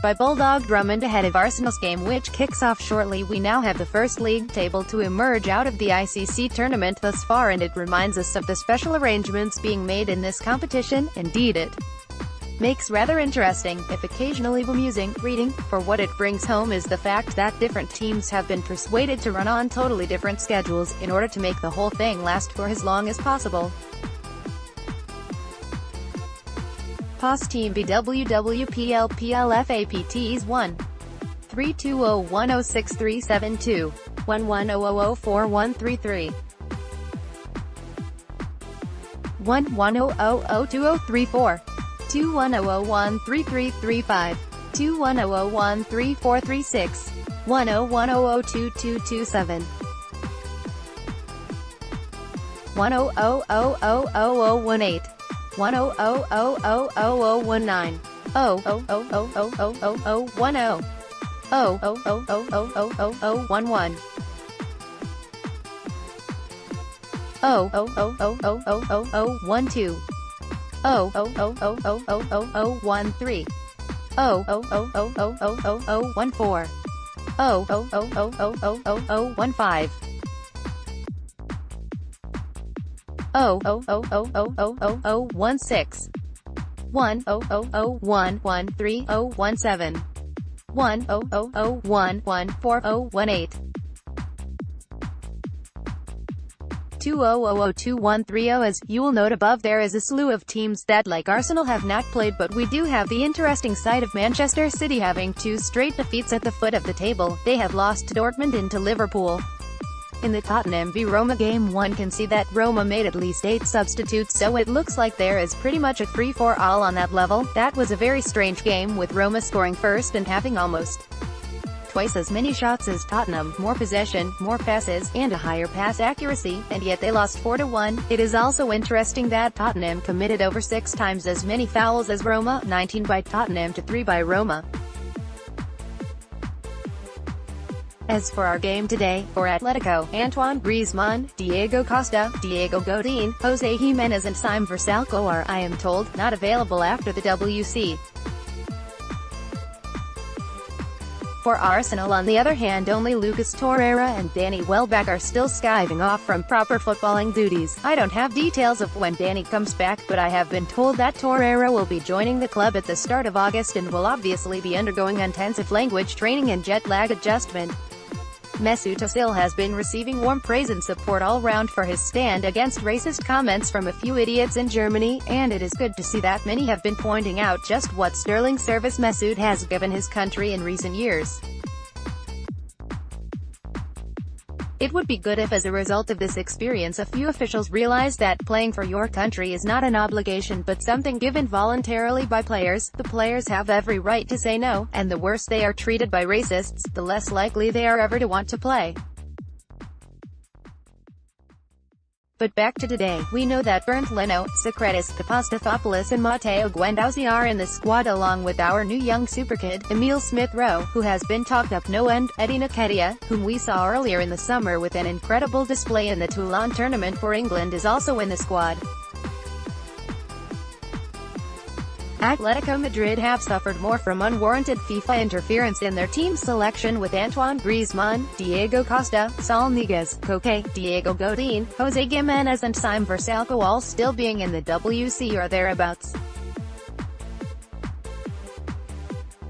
by Bulldog Drummond ahead of Arsenal's game, which kicks off shortly. We now have the first league table to emerge out of the ICC tournament thus far, and it reminds us of the special arrangements being made in this competition. Indeed, it makes rather interesting, if occasionally bemusing, reading, for what it brings home is the fact that different teams have been persuaded to run on totally different schedules, in order to make the whole thing last for as long as possible. POS Team BWWPLPLFAPTs 1 32010637 11004133 11002034 2100133335 2100133436 101002227 100000018 100000019 0000010 0000011 000000012 000000013 000000014 000000015 000000016 100011317 100011418 2000230. As you will note above, there is a slew of teams that, like Arsenal, have not played, but we do have the interesting side of Manchester City having 2 straight defeats at the foot of the table. They have lost to Dortmund and to Liverpool. In the Tottenham v Roma game, one can see that Roma made at least 8 substitutes, so it looks like there is pretty much a free-for-all on that level. That was a very strange game, with Roma scoring first and having almost twice as many shots as Tottenham, more possession, more passes, and a higher pass accuracy, and yet they lost 4-1. It is also interesting that Tottenham committed over 6 times as many fouls as Roma, 19 by Tottenham to 3 by Roma. As for our game today, for Atletico, Antoine Griezmann, Diego Costa, Diego Godin, Jose Jimenez and Simon Versalco are, I am told, not available after the WC. For Arsenal, on the other hand, only Lucas Torreira and Danny Welbeck are still skiving off from proper footballing duties. I don't have details of when Danny comes back, but I have been told that Torreira will be joining the club at the start of August and will obviously be undergoing intensive language training and jet lag adjustment. Mesut Özil has been receiving warm praise and support all round for his stand against racist comments from a few idiots in Germany, and it is good to see that many have been pointing out just what sterling service Mesut has given his country in recent years. It would be good if, as a result of this experience, a few officials realize that playing for your country is not an obligation but something given voluntarily by players. The players have every right to say no, and the worse they are treated by racists, the less likely they are ever to want to play. But back to today, we know that Bernd Leno, Socrates Papastathopoulos and Matteo Guendouzi are in the squad, along with our new young super kid, Emile Smith-Rowe, who has been talked up no end. Eddie Nketiah, whom we saw earlier in the summer with an incredible display in the Toulon tournament for England, is also in the squad. Atletico Madrid have suffered more from unwarranted FIFA interference in their team selection, with Antoine Griezmann, Diego Costa, Saul Niguez, Koke, Diego Godin, Jose Jimenez and Simon Versalco all still being in the WC or thereabouts.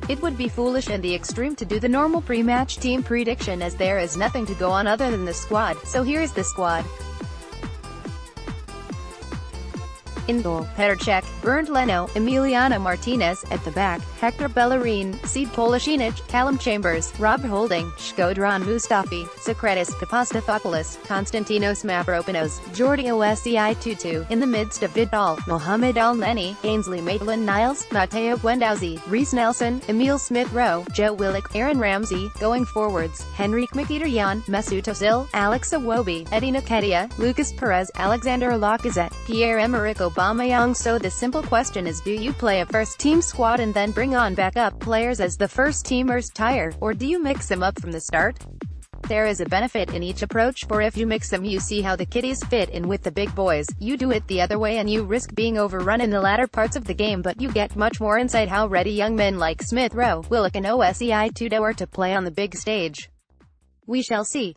It would be foolish and the extreme to do the normal pre-match team prediction, as there is nothing to go on other than the squad, so here's the squad. In goal, Petr Cech, Bernd Leno, Emiliano Martinez. At the back, Hector Bellerin, Sead Polishinic, Callum Chambers, Rob Holding, Shkodran Mustafi, Socrates Papastathopoulos, Konstantinos Mavropanos, Jordi Osei Tutu. In the midst of it all, Mohamed Al-Neni, Ainsley Maitland-Niles, Matteo Guendouzi, Reece Nelson, Emile Smith-Rowe, Joe Willock, Aaron Ramsey. Going forwards, Henrik Mkhitaryan, Mesut Özil, Alex Iwobi, Eddie Nketiah, Lucas Perez, Alexander Lacazette, Pierre-Emerick Aubameyang. So the simple question is, do you play a first-team squad and then bring on backup players as the first-teamers tire, or do you mix them up from the start? There is a benefit in each approach, for if you mix them you see how the kiddies fit in with the big boys. You do it the other way and you risk being overrun in the latter parts of the game, but you get much more insight how ready young men like Smith Rowe, Willock and OSEI Tudor to play on the big stage. We shall see.